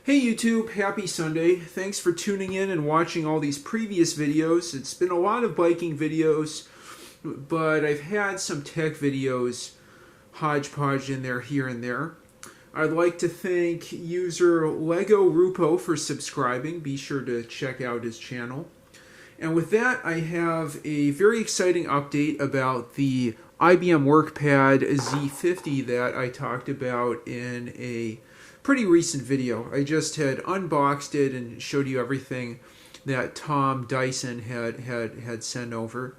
Hey YouTube, happy Sunday. Thanks for tuning in and watching all these previous videos. It's been a lot of biking videos, but I've had some tech videos hodgepodge in there here and there. I'd like to thank user Lego Rupo for subscribing. Be sure to check out his channel. And with that, I have a very exciting update about the IBM WorkPad Z50 that I talked about in a pretty recent video. I just had unboxed it and showed you everything that Tom Dyson had sent over.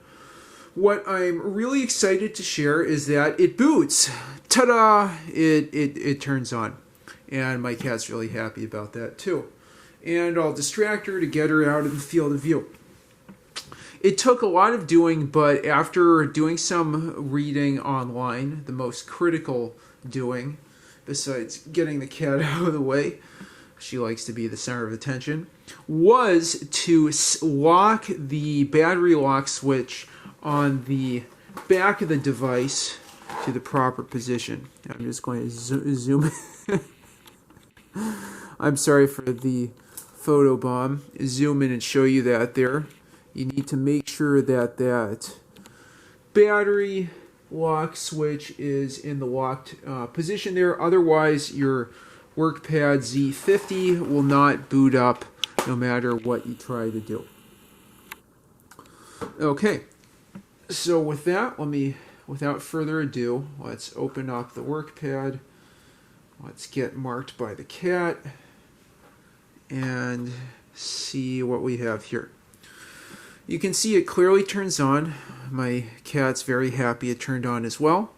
What I'm really excited to share is that it boots. Ta-da! It turns on. And my cat's really happy about that too. And I'll distract her to get her out of the field of view. It took a lot of doing, but after doing some reading online, the most critical doing, besides getting the cat out of the way, she likes to be the center of attention, was to lock the battery lock switch on the back of the device to the proper position. I'm just going to zoom in. I'm sorry for the photo bomb. Zoom in and show you that there. You need to make sure that that battery lock switch is in the locked position there. Otherwise, your WorkPad Z50 will not boot up no matter what you try to do. Okay, so with that, without further ado, let's open up the WorkPad. Let's get marked by the cat and see what we have here. You can see it clearly turns on. My cat's very happy it turned on as well.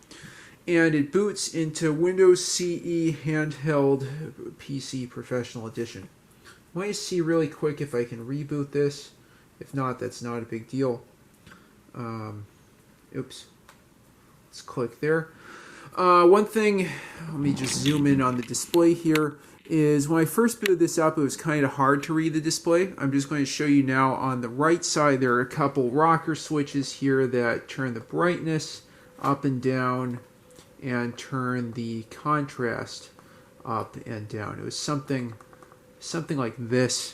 And it boots into Windows CE Handheld PC Professional Edition. I want to see really quick if I can reboot this. If not, that's not a big deal. Oops. Let's click there. One thing, let me just zoom in on the display here, is when I first booted this up, it was kind of hard to read the display. I'm just going to show you now on the right side, there are a couple rocker switches here that turn the brightness up and down and turn the contrast up and down. It was something like this,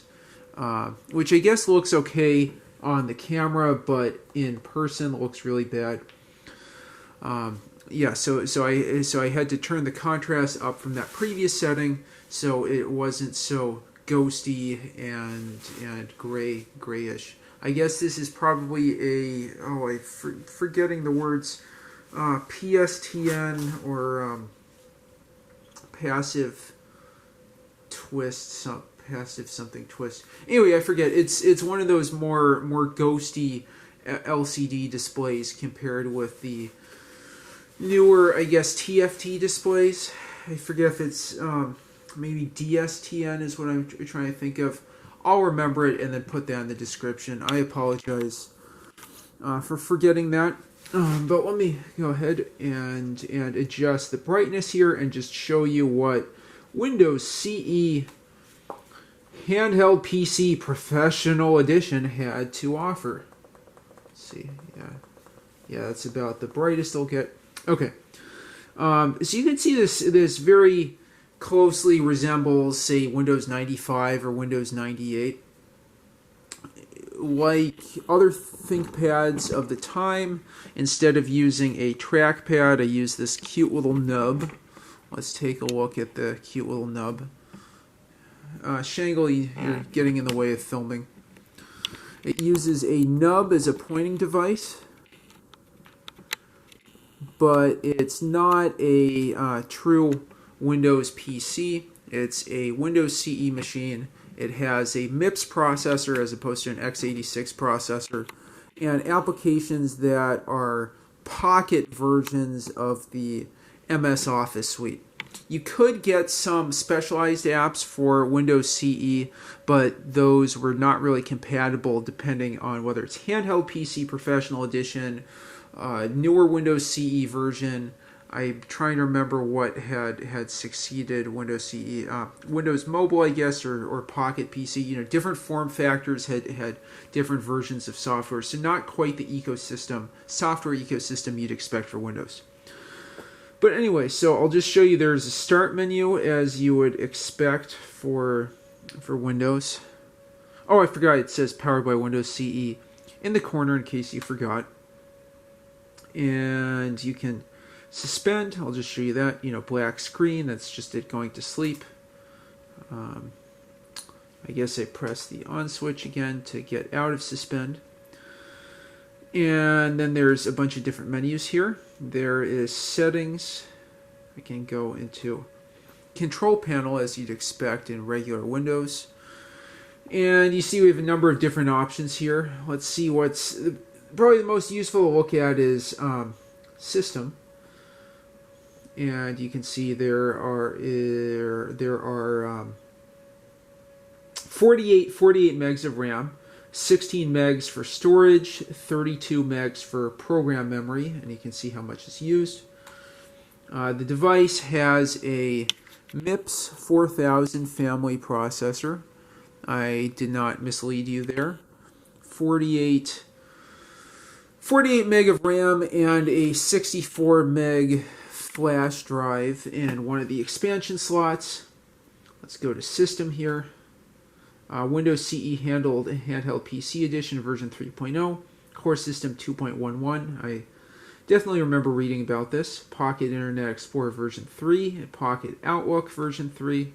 which I guess looks okay on the camera, but in person looks really bad. Yeah, so I had to turn the contrast up from that previous setting so it wasn't so ghosty and grayish. I guess this is probably a I'm forgetting the words, PSTN or passive twist, passive something twist. Anyway, I forget. It's one of those more ghosty LCD displays compared with the newer, I guess, TFT displays. I forget if it's maybe DSTN is what I'm trying to think of. I'll remember it and then put that in the description. I apologize for forgetting that. But let me go ahead and adjust the brightness here and just show you what Windows CE Handheld PC Professional Edition had to offer. Let's see, yeah, that's about the brightest it'll get. Okay, so you can see this very closely resembles, say, Windows 95 or Windows 98. Like other ThinkPads of the time, instead of using a trackpad, I use this cute little nub. Let's take a look at the cute little nub. Shangle, you're getting in the way of filming. It uses a nub as a pointing device, but it's not a true Windows PC. It's a Windows CE machine. It has a MIPS processor as opposed to an x86 processor, and applications that are pocket versions of the MS Office suite. You could get some specialized apps for Windows CE, but those were not really compatible depending on whether it's Handheld PC Professional Edition, newer Windows CE version. I'm trying to remember what had succeeded Windows CE. Windows Mobile, I guess, or Pocket PC. You know, different form factors had different versions of software, so not quite the software ecosystem you'd expect for Windows. But anyway, so I'll just show you there's a start menu as you would expect for Windows. Oh, I forgot it says powered by Windows CE in the corner in case you forgot. And you can suspend. I'll just show you that. You know, black screen. That's just it going to sleep. I guess I press the on switch again to get out of suspend. And then there's a bunch of different menus here. There is settings. I can go into control panel as you'd expect in regular Windows. And you see we have a number of different options here. Let's see what's probably the most useful to look at is system. And you can see there are 48 megs of RAM, 16 megs for storage, 32 megs for program memory, and you can see how much is used. The device has a MIPS 4000 family processor. I did not mislead you there. 48 meg of RAM and a 64 meg flash drive in one of the expansion slots. Let's go to system here. Windows CE handled handheld PC edition version 3.0, core system 2.11. I definitely remember reading about this. Pocket Internet Explorer version 3, and Pocket Outlook version 3,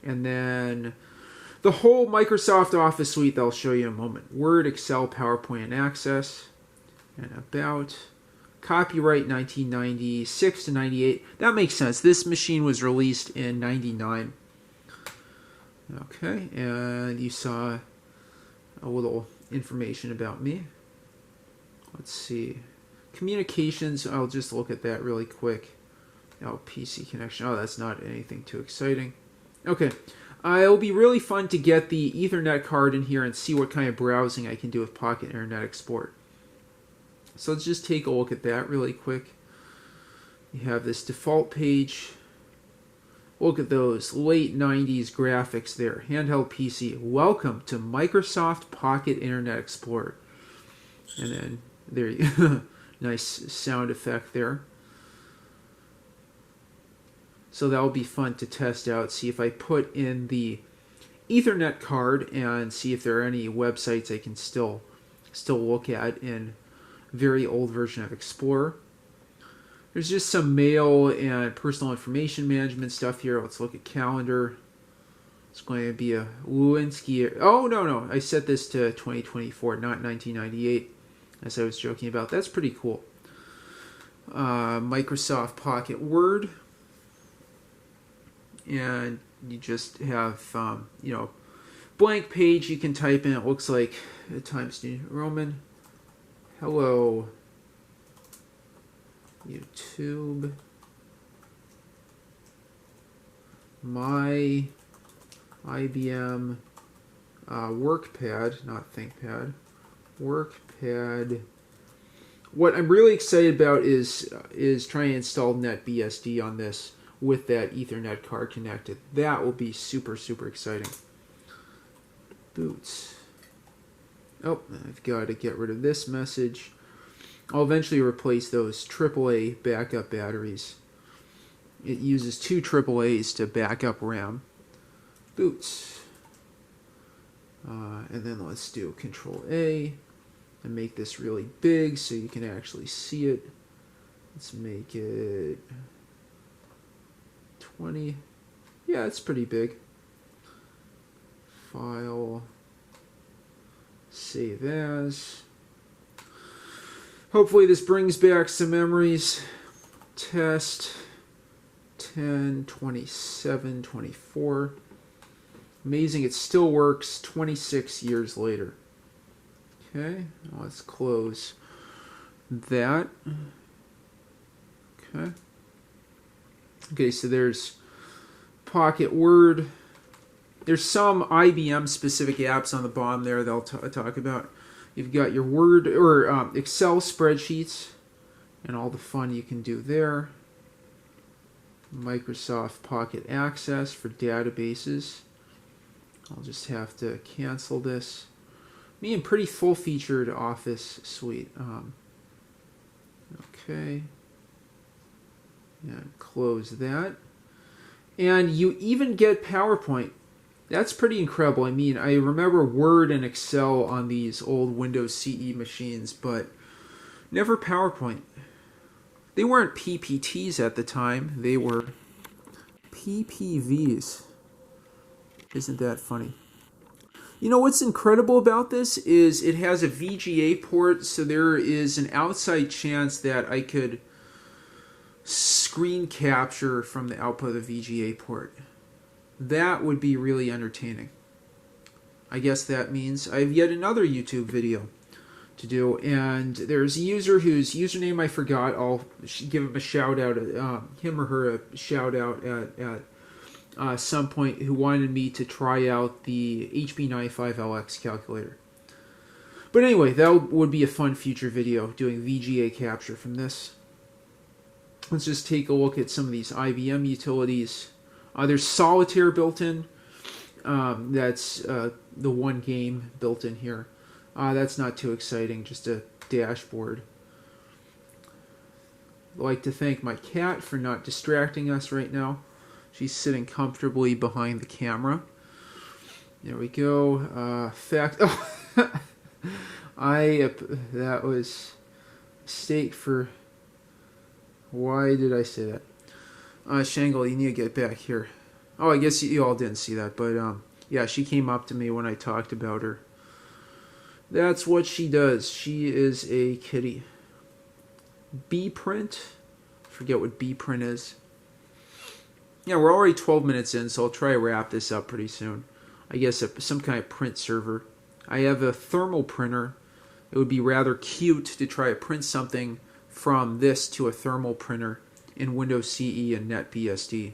and then the whole Microsoft Office suite that I'll show you in a moment. Word, Excel, PowerPoint, and Access. And about copyright 1996 to 98. That makes sense. This machine was released in 99. Okay, and you saw a little information about me. Let's see. Communications, I'll just look at that really quick. Oh, PC connection. Oh, that's not anything too exciting. Okay. It'll be really fun to get the Ethernet card in here and see what kind of browsing I can do with Pocket Internet Explorer. So let's just take a look at that really quick. You have this default page. Look at those late 90s graphics there. Handheld PC. Welcome to Microsoft Pocket Internet Explorer. And then there you go. Nice sound effect there. So that'll be fun to test out. See if I put in the Ethernet card and see if there are any websites I can still look at in very old version of Explorer. There's just some mail and personal information management stuff here. Let's look at calendar. It's going to be a Lewinsky. Oh, no. I set this to 2024, not 1998, as I was joking about. That's pretty cool. Microsoft Pocket Word. And you just have, blank page you can type in. It looks like a Times New Roman. Hello, YouTube. My IBM WorkPad, not ThinkPad. WorkPad. What I'm really excited about is trying to install NetBSD on this with that Ethernet card connected. That will be super, super exciting. Boots. Oh, I've got to get rid of this message. I'll eventually replace those AAA backup batteries. It uses 2 AAAs to back up RAM. Boots. And then let's do Control A and make this really big so you can actually see it. Let's make it 20. Yeah, it's pretty big. File. Save as. Hopefully this brings back some memories. Test 10, 27, 24. Amazing, it still works 26 years later. Okay, let's close that. Okay, so there's Pocket Word. There's some IBM specific apps on the bottom there that I'll talk about. You've got your Word or Excel spreadsheets and all the fun you can do there. Microsoft Pocket Access for databases. I'll just have to cancel this. Me and pretty full-featured Office suite. Okay. And close that. And you even get PowerPoint. That's pretty incredible. I mean, I remember Word and Excel on these old Windows CE machines, but never PowerPoint. They weren't PPTs at the time. They were PPVs. Isn't that funny? You know what's incredible about this is it has a VGA port, so there is an outside chance that I could screen capture from the output of the VGA port. That would be really entertaining. I guess that means I have yet another YouTube video to do, and there's a user whose username I forgot. I'll give him a shout out, him or her a shout out at some point, who wanted me to try out the HB95LX calculator. But anyway, that would be a fun future video, doing VGA capture from this. Let's just take a look at some of these IBM utilities. There's Solitaire built in. That's the one game built in here. That's not too exciting, just a dashboard. I'd like to thank my cat for not distracting us right now. She's sitting comfortably behind the camera. There we go. That was a mistake for... Why did I say that? Shangle, you need to get back here. Oh, I guess you all didn't see that, but yeah, she came up to me when I talked about her. That's what she does. She is a kitty. B-print. Forget what B-print is. Yeah, we're already 12 minutes in, so I'll try to wrap this up pretty soon. I guess some kind of print server. I have a thermal printer. It would be rather cute to try to print something from this to a thermal printer in Windows CE and NetBSD.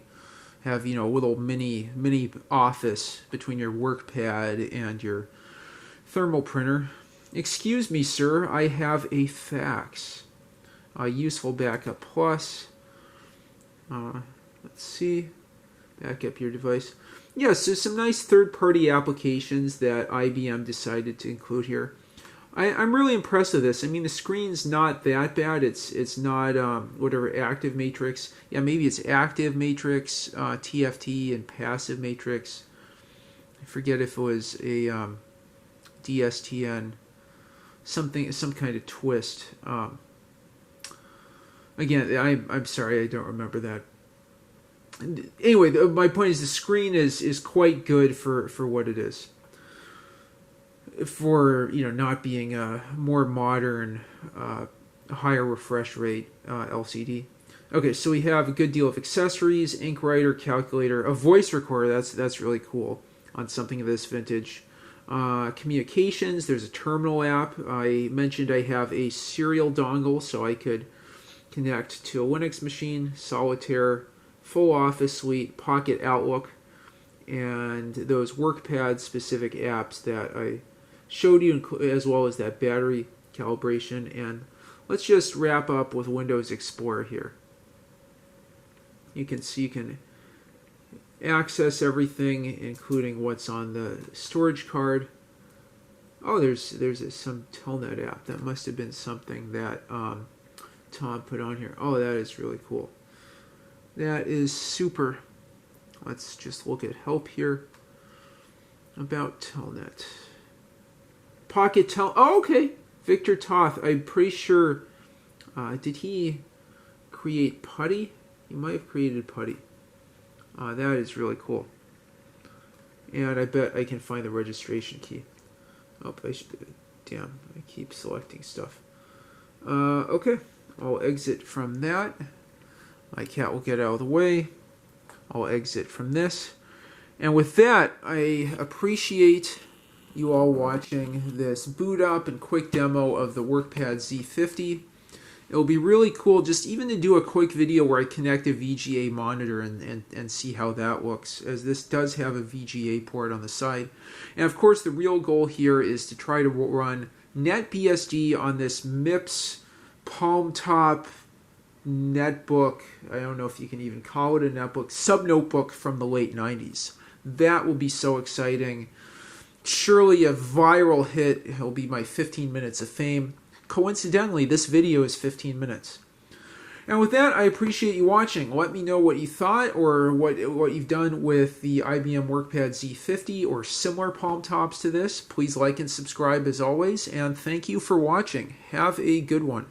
Have, you know, a little mini office between your WorkPad and your thermal printer. Excuse me, sir, I have a fax. Useful backup plus. Let's see. Back up your device. Yeah, so some nice third-party applications that IBM decided to include here. I'm really impressed with this. I mean, the screen's not that bad. It's not whatever active matrix. Yeah, maybe it's active matrix, TFT, and passive matrix. I forget if it was a DSTN, some kind of twist. Again, I'm sorry, I don't remember that. Anyway, my point is the screen is quite good for what it is. For, you know, not being a more modern, higher refresh rate LCD. Okay, so we have a good deal of accessories, ink writer, calculator, a voice recorder. That's really cool on something of this vintage. Communications. There's a terminal app. I mentioned I have a serial dongle, so I could connect to a Linux machine. Solitaire, full Office suite, Pocket Outlook, and those WorkPad specific apps that I showed you, as well as that battery calibration. And let's just wrap up with Windows Explorer here. You can see you can access everything, including what's on the storage card. Oh, there's some Telnet app. That must have been something that Tom put on here. Oh, that is really cool. That is super. Let's just look at help here. About Telnet. Pocket Tel. Oh, okay. Victor Toth. I'm pretty sure. Did he create Putty? He might have created Putty. That is really cool. And I bet I can find the registration key. Oh, damn, I keep selecting stuff. Okay. I'll exit from that. My cat will get out of the way. I'll exit from this. And with that, I appreciate you all watching this boot up and quick demo of the WorkPad Z50. It'll be really cool just even to do a quick video where I connect a VGA monitor and see how that looks, as this does have a VGA port on the side. And of course the real goal here is to try to run NetBSD on this MIPS palm top netbook. I don't know if you can even call it a netbook, sub-notebook from the late 90s. That will be so exciting. Surely a viral hit. It'll be my 15 minutes of fame. Coincidentally, this video is 15 minutes. And with that, I appreciate you watching. Let me know what you thought or what you've done with the IBM WorkPad Z50 or similar palm tops to this. Please like and subscribe as always, and thank you for watching. Have a good one.